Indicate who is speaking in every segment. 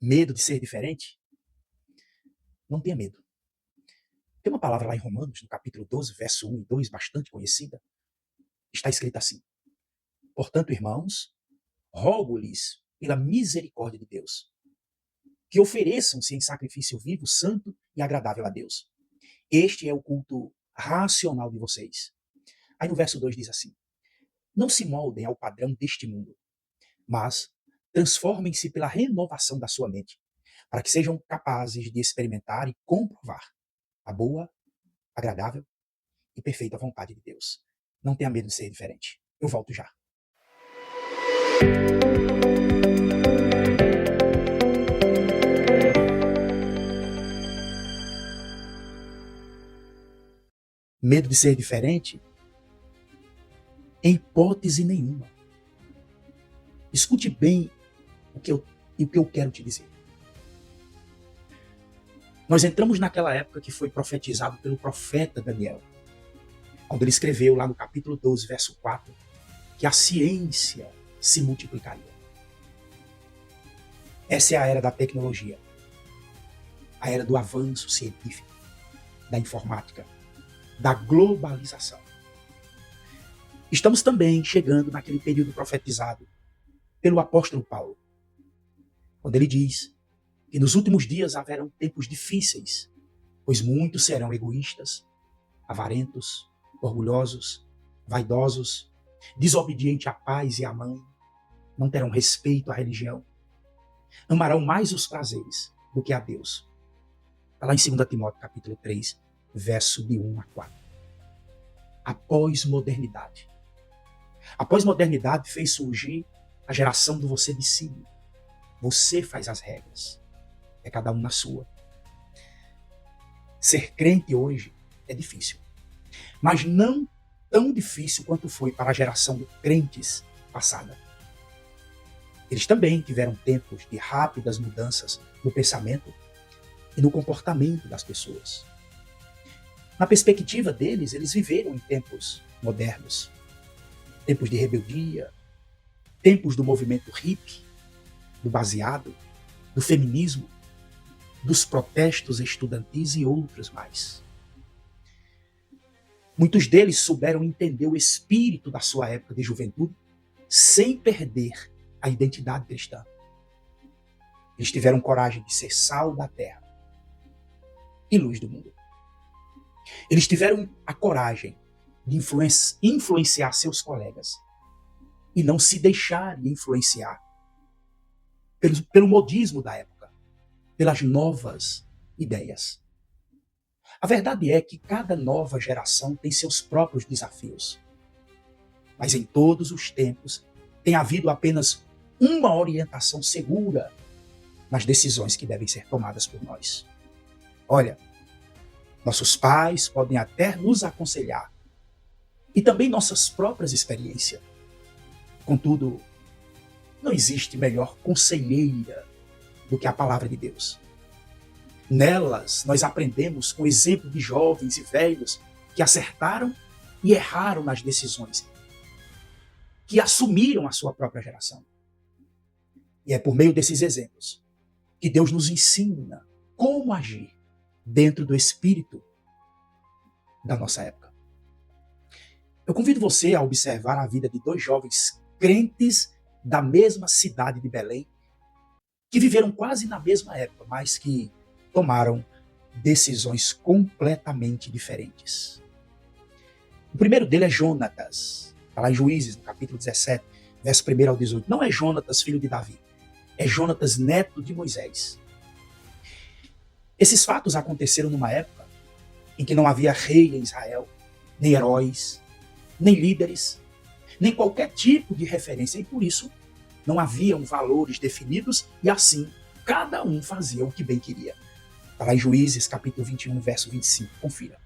Speaker 1: Medo de ser diferente? Não tenha medo. Tem uma palavra lá em Romanos, no capítulo 12, verso 1 e 2, bastante conhecida. Está escrita assim: portanto, irmãos, rogo-lhes pela misericórdia de Deus, que ofereçam-se em sacrifício vivo, santo e agradável a Deus. Este é o culto racional de vocês. Aí no verso 2 diz assim: não se moldem ao padrão deste mundo, mas transformem-se pela renovação da sua mente, para que sejam capazes de experimentar e comprovar a boa, agradável e perfeita vontade de Deus. Não tenha medo de ser diferente. Eu volto já. Medo de ser diferente? Em hipótese nenhuma. Escute bem o que eu quero te dizer. Nós entramos naquela época que foi profetizado pelo profeta Daniel, quando ele escreveu lá no capítulo 12, verso 4, que a ciência se multiplicaria. Essa é a era da tecnologia, a era do avanço científico, da informática, da globalização. Estamos também chegando naquele período profetizado pelo apóstolo Paulo, quando ele diz que nos últimos dias haverão tempos difíceis, pois muitos serão egoístas, avarentos, orgulhosos, vaidosos, desobedientes à pais e à mãe, não terão respeito à religião, amarão mais os prazeres do que a Deus. Está lá em 2 Timóteo capítulo 3, verso de 1 a 4. A pós-modernidade. A pós-modernidade fez surgir a geração do você decide. Você faz as regras. É cada um na sua. Ser crente hoje é difícil. Mas não tão difícil quanto foi para a geração de crentes passada. Eles também tiveram tempos de rápidas mudanças no pensamento e no comportamento das pessoas. Na perspectiva deles, eles viveram em tempos modernos, tempos de rebeldia, tempos do movimento hippie, do baseado, do feminismo, dos protestos estudantis e outros mais. Muitos deles souberam entender o espírito da sua época de juventude sem perder a identidade cristã. Eles tiveram coragem de ser sal da terra e luz do mundo. Eles tiveram a coragem de influenciar seus colegas e não se deixarem influenciar pelo modismo da época, pelas novas ideias. A verdade é que cada nova geração tem seus próprios desafios. Mas em todos os tempos tem havido apenas uma orientação segura nas decisões que devem ser tomadas por nós. Olha, nossos pais podem até nos aconselhar e também nossas próprias experiências. Contudo, não existe melhor conselheira do que a palavra de Deus. Nelas, nós aprendemos com o exemplo de jovens e velhos que acertaram e erraram nas decisões, que assumiram a sua própria geração. E é por meio desses exemplos que Deus nos ensina como agir dentro do espírito da nossa época. Eu convido você a observar a vida de dois jovens crentes da mesma cidade de Belém, que viveram quase na mesma época, mas que tomaram decisões completamente diferentes. O primeiro dele é Jonatas, está lá em Juízes, no capítulo 17, verso 1 ao 18. Não é Jonatas, filho de Davi, é Jonatas, neto de Moisés. Esses fatos aconteceram numa época em que não havia rei em Israel, nem heróis, nem líderes, nem qualquer tipo de referência, e por isso não haviam valores definidos e assim cada um fazia o que bem queria. Está lá em Juízes, capítulo 21, verso 25. Confira.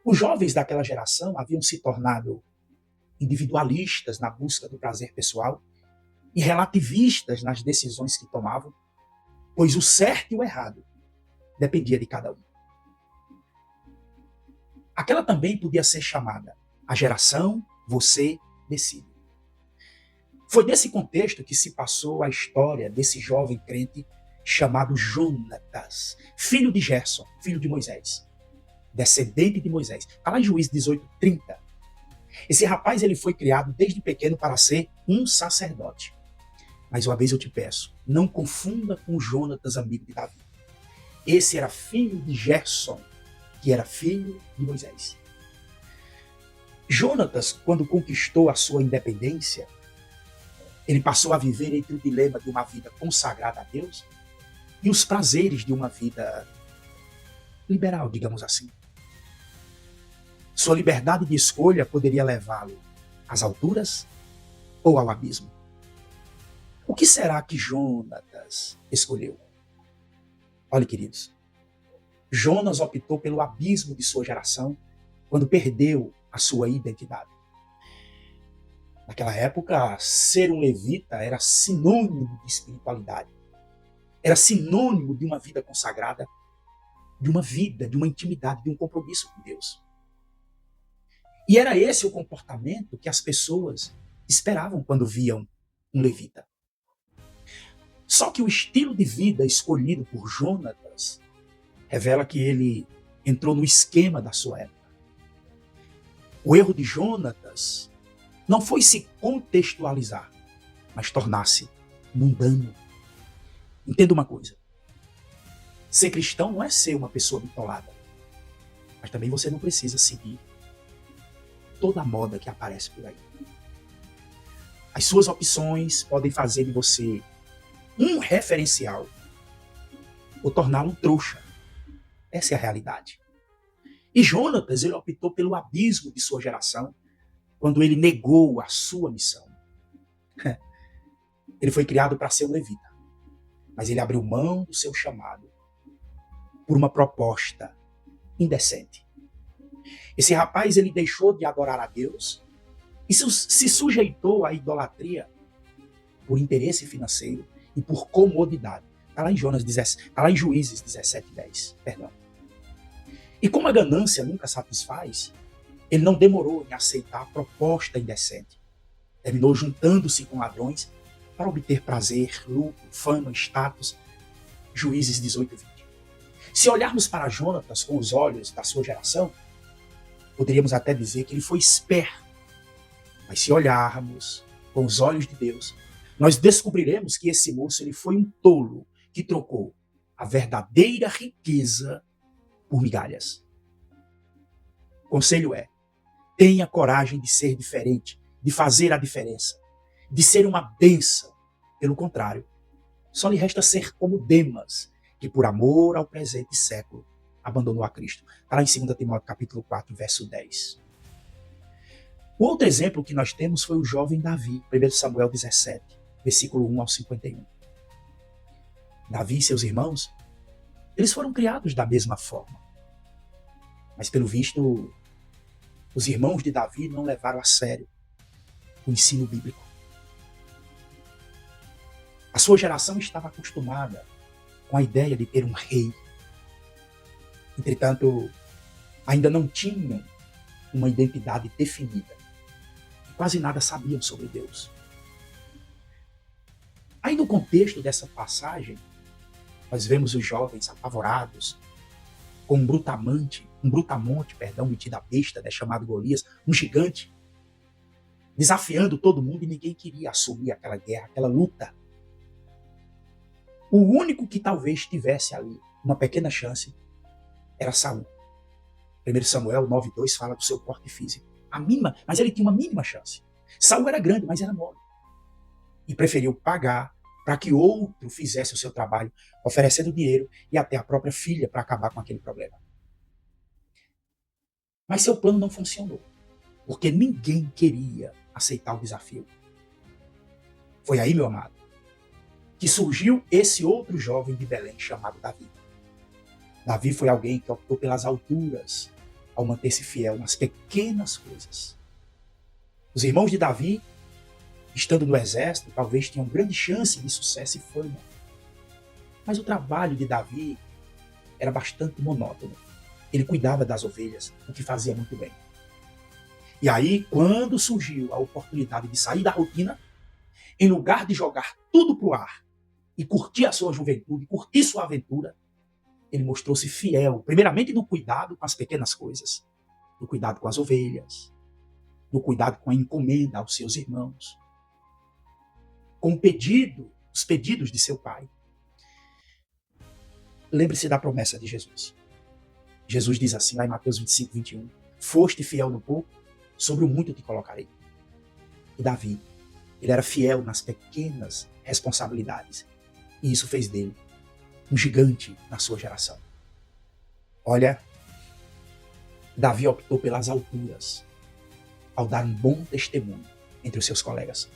Speaker 1: Os jovens daquela geração haviam se tornado individualistas na busca do prazer pessoal e relativistas nas decisões que tomavam, pois o certo e o errado dependia de cada um. Aquela também podia ser chamada a geração você decide. Foi nesse contexto que se passou a história desse jovem crente chamado Jonatas, filho de Gerson, filho de Moisés, descendente de Moisés. Está lá em Juízes 18:30. Esse rapaz ele foi criado desde pequeno para ser um sacerdote. Mas uma vez eu te peço, não confunda com Jonatas, amigo de Davi. Esse era filho de Gerson, que era filho de Moisés. Jonatas, quando conquistou a sua independência, ele passou a viver entre o dilema de uma vida consagrada a Deus e os prazeres de uma vida liberal, digamos assim. Sua liberdade de escolha poderia levá-lo às alturas ou ao abismo. O que será que Jonatas escolheu? Olha, queridos, Jonas optou pelo abismo de sua geração quando perdeu a sua identidade. Naquela época, ser um levita era sinônimo de espiritualidade. Era sinônimo de uma vida consagrada, de uma vida, de uma intimidade, de um compromisso com Deus. E era esse o comportamento que as pessoas esperavam quando viam um levita. Só que o estilo de vida escolhido por Jonatas revela que ele entrou no esquema da sua época. O erro de Jonatas não foi se contextualizar, mas tornar-se mundano. Entenda uma coisa. Ser cristão não é ser uma pessoa bitolada. Mas também você não precisa seguir toda a moda que aparece por aí. As suas opções podem fazer de você um referencial ou torná-lo um trouxa. Essa é a realidade. E Jonatas, ele optou pelo abismo de sua geração quando ele negou a sua missão. Ele foi criado para ser um levita, mas ele abriu mão do seu chamado por uma proposta indecente. Esse rapaz, ele deixou de adorar a Deus e se sujeitou à idolatria por interesse financeiro e por comodidade. Está lá em Juízes 17:10. Perdão. E como a ganância nunca satisfaz, ele não demorou em aceitar a proposta indecente. Terminou juntando-se com ladrões para obter prazer, lucro, fama, status. Juízes 18:20. Se olharmos para Jonatas com os olhos da sua geração, poderíamos até dizer que ele foi esperto. Mas se olharmos com os olhos de Deus, nós descobriremos que esse moço ele foi um tolo que trocou a verdadeira riqueza por migalhas. O conselho é: tenha coragem de ser diferente, de fazer a diferença, de ser uma bênção. Pelo contrário, só lhe resta ser como Demas, que por amor ao presente século abandonou a Cristo. Está lá em 2 Timóteo capítulo 4, verso 10. O outro exemplo que nós temos foi o jovem Davi, 1 Samuel 17, versículo 1 ao 51. Davi e seus irmãos, eles foram criados da mesma forma. Mas pelo visto, os irmãos de Davi não levaram a sério o ensino bíblico. A sua geração estava acostumada com a ideia de ter um rei. Entretanto, ainda não tinham uma identidade definida. Quase nada sabiam sobre Deus. Aí no contexto dessa passagem, nós vemos os jovens apavorados com um brutamonte, metido a besta, chamado Golias, um gigante, desafiando todo mundo e ninguém queria assumir aquela guerra, aquela luta. O único que talvez tivesse ali uma pequena chance era Saul. 1 Samuel 9:2 fala do seu porte físico. Mas ele tinha uma mínima chance. Saul era grande, mas era mole. E preferiu pagar para que outro fizesse o seu trabalho, oferecendo dinheiro e até a própria filha para acabar com aquele problema. Mas seu plano não funcionou, porque ninguém queria aceitar o desafio. Foi aí, meu amado, que surgiu esse outro jovem de Belém chamado Davi. Davi foi alguém que optou pelas alturas ao manter-se fiel nas pequenas coisas. Os irmãos de Davi, estando no exército, talvez tinham grande chance de sucesso e fama. Mas o trabalho de Davi era bastante monótono. Ele cuidava das ovelhas, o que fazia muito bem. E aí, quando surgiu a oportunidade de sair da rotina, em lugar de jogar tudo para o ar e curtir a sua juventude, curtir sua aventura, ele mostrou-se fiel, primeiramente no cuidado com as pequenas coisas, no cuidado com as ovelhas, no cuidado com a encomenda aos seus irmãos, com os pedidos de seu pai. Lembre-se da promessa de Jesus. Jesus diz assim, lá em Mateus 25, 21, foste fiel no pouco, sobre o muito te colocarei. E Davi, ele era fiel nas pequenas responsabilidades. E isso fez dele um gigante na sua geração. Olha, Davi optou pelas alturas ao dar um bom testemunho entre os seus colegas.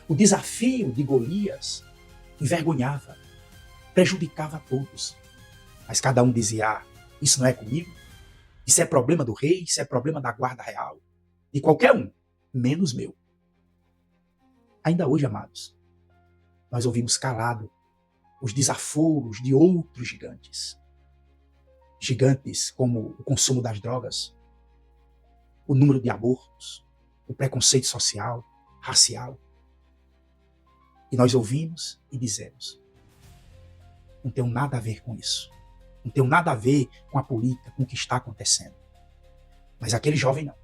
Speaker 1: O desafio de Golias envergonhava, prejudicava a todos. Mas cada um dizia, isso não é comigo, isso é problema do rei, isso é problema da guarda real, de qualquer um, menos meu. Ainda hoje, amados, nós ouvimos calado os desaforos de outros gigantes. Gigantes como o consumo das drogas, o número de abortos, o preconceito social, racial. E nós ouvimos e dizemos, não tenho nada a ver com isso. Não tenho nada a ver com a política, com o que está acontecendo. Mas aquele jovem não.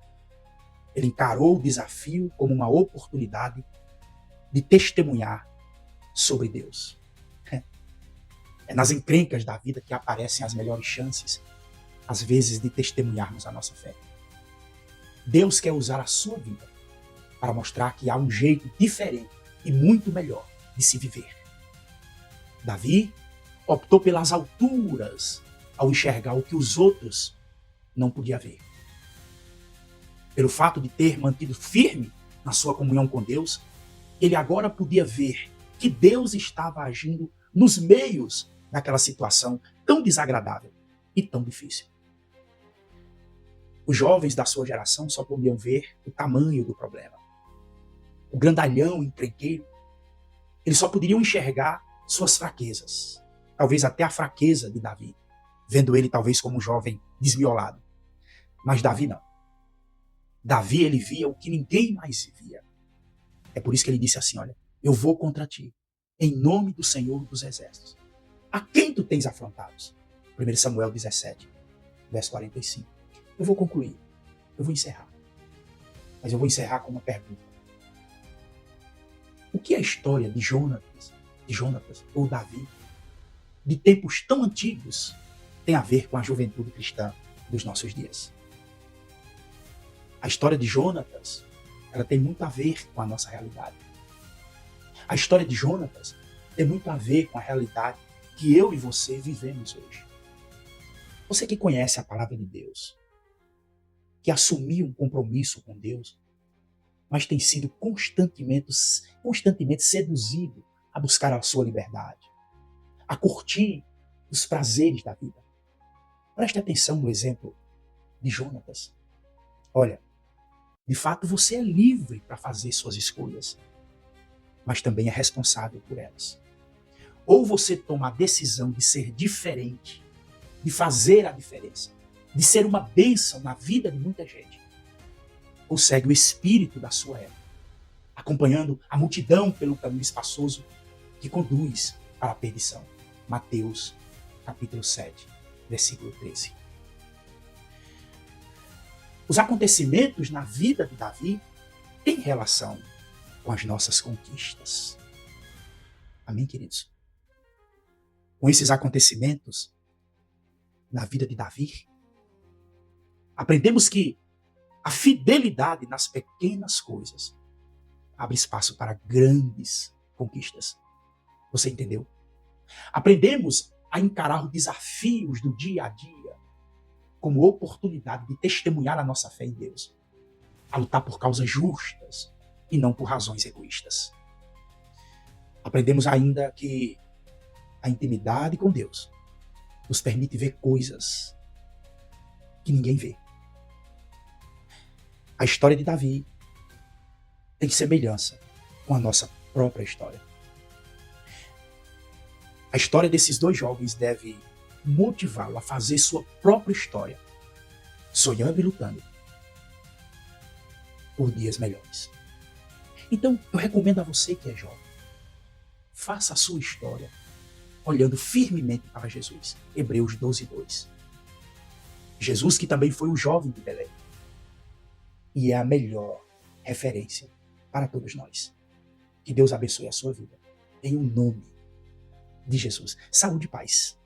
Speaker 1: Ele encarou o desafio como uma oportunidade de testemunhar sobre Deus. É nas encrencas da vida que aparecem as melhores chances, às vezes, de testemunharmos a nossa fé. Deus quer usar a sua vida para mostrar que há um jeito diferente e muito melhor de se viver. Davi optou pelas alturas ao enxergar o que os outros não podiam ver. Pelo fato de ter mantido firme na sua comunhão com Deus, ele agora podia ver que Deus estava agindo nos meios daquela situação tão desagradável e tão difícil. Os jovens da sua geração só podiam ver o tamanho do problema. O grandalhão encrenqueiro, eles só poderiam enxergar suas fraquezas, talvez até a fraqueza de Davi, vendo ele talvez como um jovem desmiolado. Mas Davi não. Davi, ele via o que ninguém mais via. É por isso que ele disse assim, olha, eu vou contra ti, em nome do Senhor dos Exércitos. A quem tu tens afrontados? 1 Samuel 17, verso 45. Eu vou concluir, eu vou encerrar. Mas eu vou encerrar com uma pergunta. O que é a história de Jonatas ou Davi, de tempos tão antigos, tem a ver com a juventude cristã dos nossos dias? A história de Jonatas, ela tem muito a ver com a nossa realidade. A história de Jonatas tem muito a ver com a realidade que eu e você vivemos hoje. Você que conhece a palavra de Deus, que assumiu um compromisso com Deus, mas tem sido constantemente seduzido a buscar a sua liberdade, a curtir os prazeres da vida. Preste atenção no exemplo de Jonatas. Olha, de fato você é livre para fazer suas escolhas, mas também é responsável por elas. Ou você toma a decisão de ser diferente, de fazer a diferença, de ser uma bênção na vida de muita gente, ou segue o espírito da sua época, acompanhando a multidão pelo caminho espaçoso que conduz para a perdição. Mateus, capítulo 7, versículo 13. Os acontecimentos na vida de Davi têm relação com as nossas conquistas. Amém, queridos? Com esses acontecimentos na vida de Davi, aprendemos que a fidelidade nas pequenas coisas abre espaço para grandes conquistas. Você entendeu? Aprendemos a encarar os desafios do dia a dia como oportunidade de testemunhar a nossa fé em Deus, a lutar por causas justas e não por razões egoístas. Aprendemos ainda que a intimidade com Deus nos permite ver coisas que ninguém vê. A história de Davi tem semelhança com a nossa própria história. A história desses dois jovens deve motivá-lo a fazer sua própria história, sonhando e lutando por dias melhores. Então, eu recomendo a você que é jovem, faça a sua história olhando firmemente para Jesus. Hebreus 12:2. Jesus que também foi o jovem de Belém e é a melhor referência para todos nós. Que Deus abençoe a sua vida. Em o nome de Jesus. Saúde e paz.